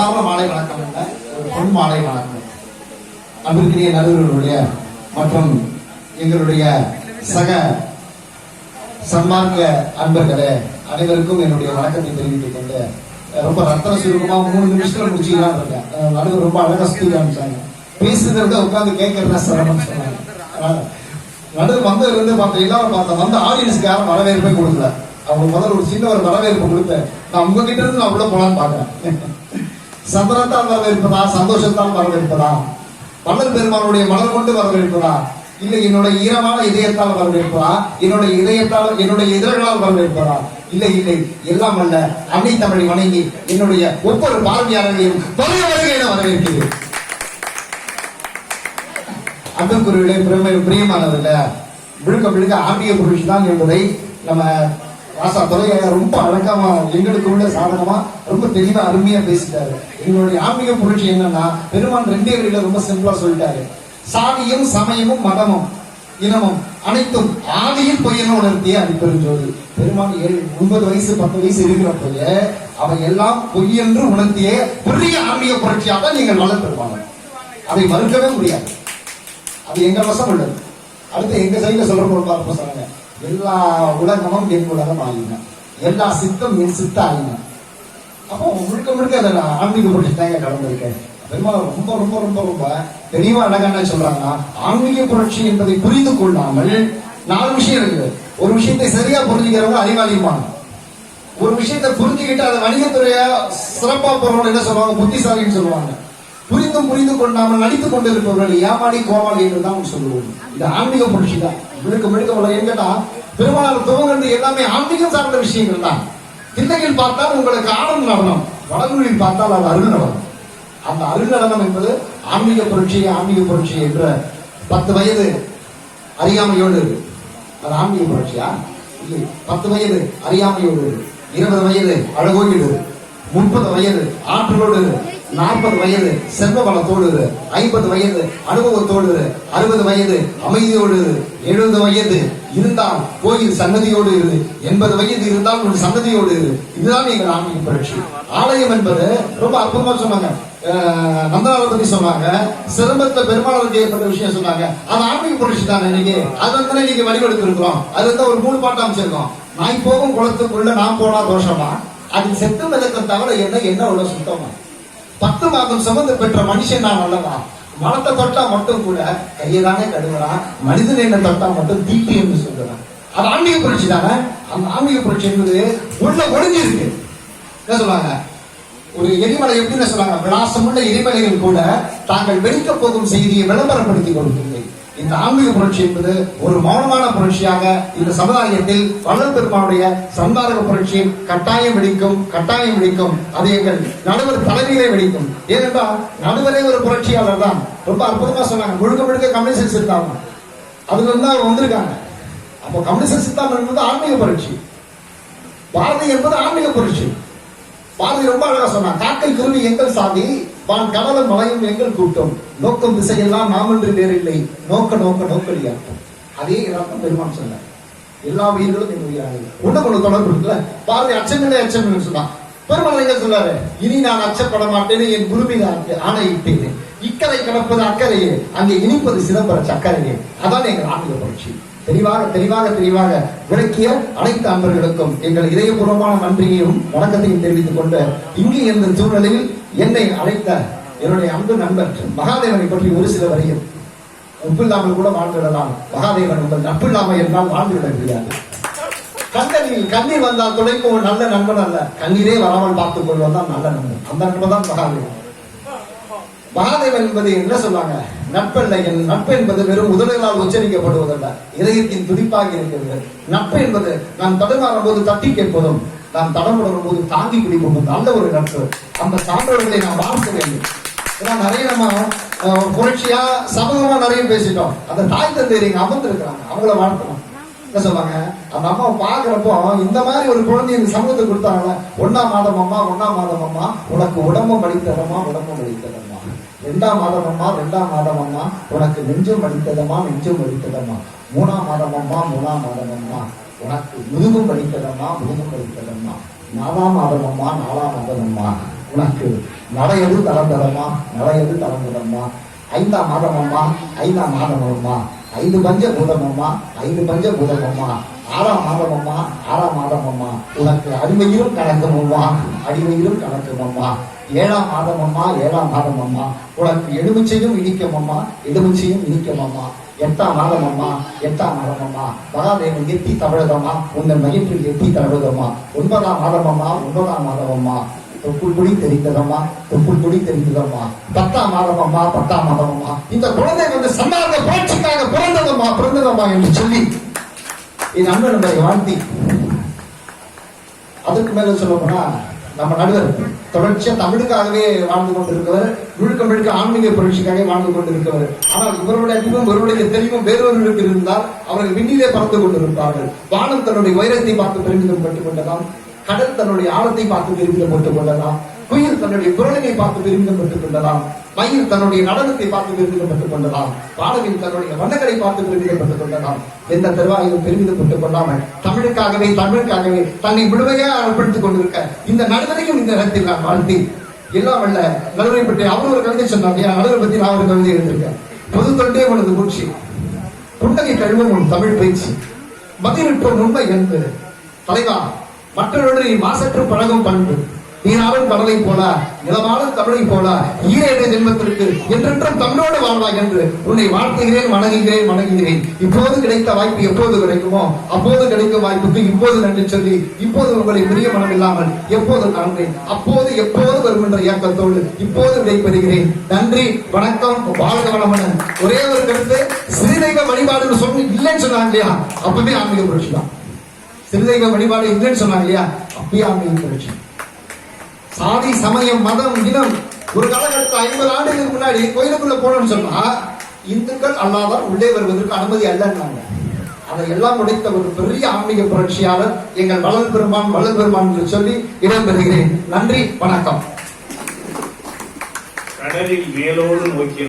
சாதாரண மாலை வணக்கம் அல்ல, ஒரு பொன் மாலை வணக்கம். அன்பிற்குரிய நடுவர்களுடைய மற்றும் எங்களுடைய சக சன்மார்க்க அன்பர்களே அனைவருக்கும் என்னுடைய வணக்கத்தை தெரிவித்துக் கொண்டு ரொம்ப ரத்தன சுருக்கமா 3 நிமிஷத்துல முடிச்சுக்கலாம் இருக்கேன். நடுவர் ரொம்ப அழகா ஸ்பீட் ஆரம்பிச்சாங்க. பேசுறதை விட உட்காந்து கேட்கறதா சிரமம் சொன்னாங்க. நடுவர் வந்ததுல இருந்து பார்த்தேன் வந்து ஆடியன்ஸ்க்கு யாரும் வரவேற்பே கொடுக்கல. அவங்க முதல்ல ஒரு சின்ன ஒரு வரவேற்பு கொடுத்தேன். நான் உங்ககிட்ட இருந்து நான் உள்ள போலான்னு பாக்குறேன். சந்தனத்தால் வரவேற்பதா, சந்தோஷத்தால் வரவேற்பதா, வள்ளல் பெருமானுடைய மலர் கொண்டு வரவேற்பதா, இல்லை என்னுடைய ஈரமான இதயத்தால் வரவேற்பதா, என்னுடைய இதழ்களால் வரவேற்பதா, இல்லை எல்லாம் அல்ல அன்னை தமிழை வணங்கி என்னுடைய ஒவ்வொரு பார்வையாளர்களையும் என வரவேற்கிறேன். அன்புக்குரியவர்களே, பிரியமானதில்ல விழுக்க ஆன்மீக புரட்சி தான் என்பதை நம்ம ராசா தொலைய ரொம்ப அழகமா எங்களுக்கு உள்ள சாதகமா ரொம்ப தெளிவா அருமையா பேசிட்டாரு. எங்களுடைய ஆன்மீக புரட்சி என்னன்னா பெருமான் 2 வழியில ரொம்ப சிம்பிளா சொல்லிட்டாரு. சாதியும் சமயமும் மதமும் இனமும் அனைத்தும் ஆதியில் பொய்யன்னு உணர்த்திய அடிப்பெருஞ்சோதி. பெருமான் 9 வயசு 10 வயசு இருக்கிறப்போய அவை எல்லாம் பொய்யென்று உணர்த்திய பெரிய ஆன்மீக புரட்சியாக தான் நீங்கள் வளர்த்திருப்பாங்க. அதை மறுக்கவே முடியாது. அது எங்க வசம் உள்ளது. அடுத்து எங்க சைட்ல சொல்ற பார்ப்போம். சொன்னாங்க எல்லா உலகமும் என் உலகம் ஆகின, எல்லா சித்தம் என் சித்த ஆகின. அப்போ முழுக்க அதை ஆன்மீக புரட்சி தாங்க கடந்திருக்கேன். பெருமாள் ரொம்ப ரொம்ப ரொம்ப ரொம்ப தெளிவா அழகான சொல்றாங்கன்னா, ஆன்மீக புரட்சி என்பதை புரிந்து கொள்ளாமல் 4 விஷயம் இருக்குது. ஒரு விஷயத்தை சரியா புரிஞ்சுக்கிறவங்க அறிவாளியுமாங்க. ஒரு விஷயத்தை புரிஞ்சுக்கிட்டு அதை வணிகத்துறையா சிறப்பா போறவங்க என்ன சொல்லுவாங்க, புத்திசாலின்னு சொல்லுவாங்க. புரிந்து கொண்டாமல் நடித்துக் கொண்டு இருப்பவர்கள் ஏமாடி கோமாளி என்று தான் சொல்லுவோம். இது ஆன்மீக புரட்சி தான். முழுக்க என்கிட்ட பெருமாள் துவங்கிறது எல்லாமே ஆன்மீகம் சார்ந்த விஷயங்கள் தான். திண்ணையில் பார்த்தால் உங்களுக்கு ஆனந்த நடனம், வடமொழியில் பார்த்தால் அது அருள் நடனம். அந்த அருள் நடனம் என்பது ஆன்மீக புரட்சி என்ற 10 வயது அறியாமையோடு அது ஆன்மீக புரட்சியா? இல்லை, 10 வயது அறியாமையோடு, 20 வயது அழகோடு, 30 வயது ஆற்றலோடு, 40 வயது செல்வ பலத்தோடு, 50 வயது அனுபவத்தோடு, 60 வயது அமைதியோடு, 70 வயது இருந்தால் கோயில் சன்னதியோடு, 80 வயது இருந்தால் ஒரு சன்னதியோடு. இதுதான் எங்கள் ஆன்மீக புரட்சி. ஆலயம் என்பது ரொம்ப அற்புதமா சொன்னாங்க. நந்தனாரை பத்தி சொன்னாங்க. சிரமத்துல பெருமாளுக்கு ஏற்பட்ட விஷயம் சொன்னாங்க. அது ஆன்மீக புரட்சி தானே. இன்னைக்கு அது வந்து நீங்க வழிபடுத்தி இருக்கிறோம். அது வந்து ஒரு 3 பாட்டு அமைச்சிருக்கோம். நாய் போகும் குளத்துக்குள்ள நான் போனா தோஷமா, அது செத்து மிதக்க தவிர என்ன உள்ள சுத்தமா, 10 மாதம் சுமந்து பெற்ற மனுஷன் நான் அல்லவா, மனத்தை தொட்டா மட்டும் கூட கையதானே கழுவுறான், மனிதன் என்ன தொட்டா மட்டும் தீட்டு என்று சொல்றான். அது ஆன்மீக புரட்சி தானே. அந்த ஆன்மீக புரட்சி என்பது உள்ள ஒளிஞ்சிருக்கு. என்ன சொல்லுவாங்க, ஒரு எரிமலை எப்படின்னு சொல்றாங்க, விலாசமுள்ள எரிமலைகள் கூட தாங்கள் வெடிக்க போகும் செய்தியை விளம்பரப்படுத்தி கொடுக்கின்றன. இந்த ஆன்மீக புரட்சி என்பது ஒரு மௌனமான புரட்சியாக இந்த சமுதாயத்தில் வள்ளல் பெருமானுடைய சன்மார்க்க புரட்சி கட்டாயம் வெடிக்கும். அது எங்கள் நடுவர் தலைமையிலே வெடிக்கும். ஏனென்றால் நடுவரே ஒரு புரட்சியாளர் தான். ரொம்ப அற்புதமா சொன்னாங்க. முழுக்க கம்யூனிஸ்ட் சித்தாந்தம் அதுல இருந்து அவங்க வந்திருக்காங்க. அப்போ கம்யூனிஸ்ட் சித்தாந்தம் என்பது ஆன்மீக புரட்சி, பாரதி என்பது ஆன்மீக புரட்சி. பாரதி ரொம்ப அழகா சொன்னாங்க, காக்கை குருவி எங்கள் சாதி, வான் கடலும் மலையும் எங்கள் கூட்டம், நோக்கம் திசையெல்லாம் நாமன்று வேறில்லை, நோக்கடியாட்டம். அதே இடம் பெருமான் சொன்னார். எல்லா உயிர்களும் என் உயிராக ஒண்ணு தொடர்பு இருக்குல்ல. பாரதி அச்சமில்லை சொன்னான். பெருமாள் எங்க சொன்னாரு, இனி நான் அச்சப்பட மாட்டேன்னு என் குருவின் ஆணையிட்டேன். இக்கரை கிடப்பது அக்கறையே, அங்கே இனிப்பது சிதம்பர சக்கரையே. அதான் எங்கள் ஆன்மீக புரட்சி. தெளிவாக விளக்கிய அனைத்து அன்பர்களுக்கும் எங்கள் இதயபூர்வமான நன்றியையும் வணக்கத்தையும் தெரிவித்துக் கொண்டு, இங்கு இருந்த சூழ்நிலையில் என்னை அழைத்த என்னுடைய அன்பு நண்பர் மகாதேவனை பற்றி ஒரு சில வரையும், உப்பில்லாமல் கூட வாழ்ந்துவிடலாம், மகாதேவன் உங்கள் நட்பில்லாமல் என்றால் வாழ்ந்துவிட முடியாது. கண்ணீர் வந்தால் துடைக்கும் நல்ல நண்பன் அல்ல, கண்ணீரே வராமல் பார்த்துக் கொள்வதுதான் நல்ல நண்பன். அந்த நண்பன் தான் மகாதேவன். மகாதேவன் என்பது என்ன சொல்றாங்க, நட்பல்ல. என் நட்பு என்பது வெறும் உதடுகளால் உச்சரிக்கப்படுவதல்ல, இதயத்தின் துடிப்பாக இருக்கிறது. நட்பு என்பது நான் தடுமாறும் போது தட்டி கேட்பதும், நாம் தடம்படும் போது தாங்கி பிடிப்பதும் நல்ல ஒரு நட்பு. அந்த சான்றோர்களை நாம் வாழ்க்க வேண்டும். ஏன்னா நிறைய நம்ம புரட்சியா சமூகமா நிறைய பேசிட்டோம். அந்த தாய் தந்தையர் இங்க அமர்ந்திருக்கிறாங்க, அவங்கள வாழ்க்கணும். என்ன சொல்றாங்க, அந்த அம்மா பாக்குறப்போ இந்த மாதிரி ஒரு குழந்தை இந்த சமூகத்துக்கு கொடுத்தாங்க. 1ஆம் மாதம் அம்மா உனக்கு உடம்பும் வலித்ததமா, 2ஆம் மாதம் அம்மா உனக்கு நெஞ்சும் வலித்ததமா, 3ஆம் மாதம் அம்மா உனக்கு முதுகும் வலித்ததமா, 4ஆம் மாதம் அம்மா உனக்கு நடையது தளர்ந்ததம்மா, நடையது தளர்ந்ததம்மா. 5ஆம் மாதம் அம்மா, 5ஆம் மாதம் அம்மா, 5 பஞ்ச பூதமம்மா, 5 பஞ்ச பூதமம்மா. 6ஆம் மாதம் அம்மா, 6ஆம் மாதம் அம்மா, உனக்கு அடிமையிலும் கணக்கும் அம்மா, அடிமையிலும் கணக்கும் அம்மா. 7ஆம் மாதம் அம்மா, 7ஆம் மாதம் அம்மா, உனக்கு எலுமிச்சையும் இனிக்கும் அம்மா, எலுமிச்சையும் இனிக்கும் அம்மா. 8ஆம் மாதம் அம்மா, 8ஆம் மாதம் அம்மா, மகாதேவன் எட்டி தவழுதம்மா, உங்கள் மகிழ்ச்சியில் எட்டி தவழுதம்மா. 9ஆம் மாதம் அம்மா, 9ஆம் மாதம் அம்மா, தொப்புள் குடி தெரிந்ததம்மா, தொப்புள் குடி தெரிந்ததம்மா. 10ஆம் மாதம் அம்மா, 10ஆம் மாதம் அம்மா, இந்த குழந்தை வந்து சன்னார்ந்த புரட்சிக்காக பிறந்ததம்மா, பிறந்ததம்மா என்று சொல்லி என் அண்ணன் நம்மை வாழ்த்தி, அதுக்கு மேல சொல்ல போனா நம்ம நடுவர் தொடர்ச்சியா தமிழுக்காகவே வாழ்ந்து கொண்டிருக்கிறவர், முழுக்க முழுக்க ஆன்மீக புரட்சிக்காக வாழ்ந்து கொண்டிருக்கிறவர். ஆனால் இவருடைய அறிவும் இவருடைய தெளிவும் வேறொருவருக்கு இருந்தால் அவர்கள் விண்ணிலே பறந்து கொண்டிருப்பார்கள். வானம் தன்னுடைய உயரத்தை பார்த்து பெருமிதம் பெற்றுக் கொண்டதாம், கடல் தன்னுடைய ஆழத்தை பார்த்து பெருமிதம் பெற்றுக் கொண்டதாம், குயில் தன்னுடைய குரலினை பார்த்து பெருமிதம் பெற்றுக் கொண்டதாம், மயில் தன்னுடைய நடனத்தை பார்த்து பெருமிதம் பெற்றுக் கொண்டதாம், பாடலில் தன்னுடைய வண்ணங்களை பார்த்து பெருமிதம் பெற்றுக் கொண்டதாம். எந்த தருவாயிலும் பெருமிதம் பெற்றுக் கொள்ளாமல் தமிழுக்காகவே தன்னை முழுமையாக அர்ப்பணித்துக் கொண்டிருக்க இந்த நடுவரையும் இந்த இடத்தில் நான் வாழ்த்தி, எல்லாம் வல்ல நடுவரை பற்றி அவர் ஒரு கவிதை சொன்னாங்க. நடுவரை பற்றி நான் ஒரு கவிதை எழுதியிருக்கேன். பொது தொண்டே உனது மூச்சு, புன்னகை கழுவும் உன் தமிழ் பேச்சு, மதிநுட்பம் உண்மை என்று தலைவா, மற்றவர்கள் நீ மாசற்று பழகும் பண்பு, நீராளும் கடலை போல நிலமாளும் தமிழை போல ஈரேழு ஜென்மத்திற்கு என்றென்றும் தமிழோடு வாழ்வாய் என்று உன்னை வாழ்த்துகிறேன், வணங்குகிறேன், வணங்குகிறேன். இப்போது கிடைத்த வாய்ப்பு எப்போது கிடைக்குமோ அப்போது கிடைக்கும் வாய்ப்புக்கு இப்போது நன்றி சொல்லி, இப்போது உங்களை பெரிய மனம் இல்லாமல் எப்போது காண்கிறேன், அப்போது எப்போது வரும் என்ற இயக்கத்தோடு இப்போது விடைபெறுகிறேன். நன்றி, வணக்கம், வாழ்க வளமுடன். ஒரே ஒரு கருத்து, ஸ்ரீதெய்வ வழிபாடு சொல்லி இல்லைன்னு சொன்னாங்க இல்லையா, அப்பவே ஆன்மீக புரட்சி தான். ஸ்ரீதெய்வ வழிபாடு இல்லைன்னு சொன்னாங்க இல்லையா, அப்பயே ஆன்மீக புரட்சி. சாதி, சமயம், மதம், இனம் ஒரு காலகட்டத்தில் 50 ஆண்டுகளுக்கு முன்னாடி கோயிலுக்குள்ள போனோம்னு சொன்னா இந்துக்கள் அல்லாதான் உள்ளே வருவதற்கு அனுமதி அல்லன்னாங்க. அதை எல்லாம் உடைத்த ஒரு பெரிய ஆன்மீக புரட்சியாளர் எங்கள் வள்ளல் பெருமான் என்று சொல்லி இடம்பெறுகிறேன். நன்றி, வணக்கம். கடலில் மேலோடு நோக்கி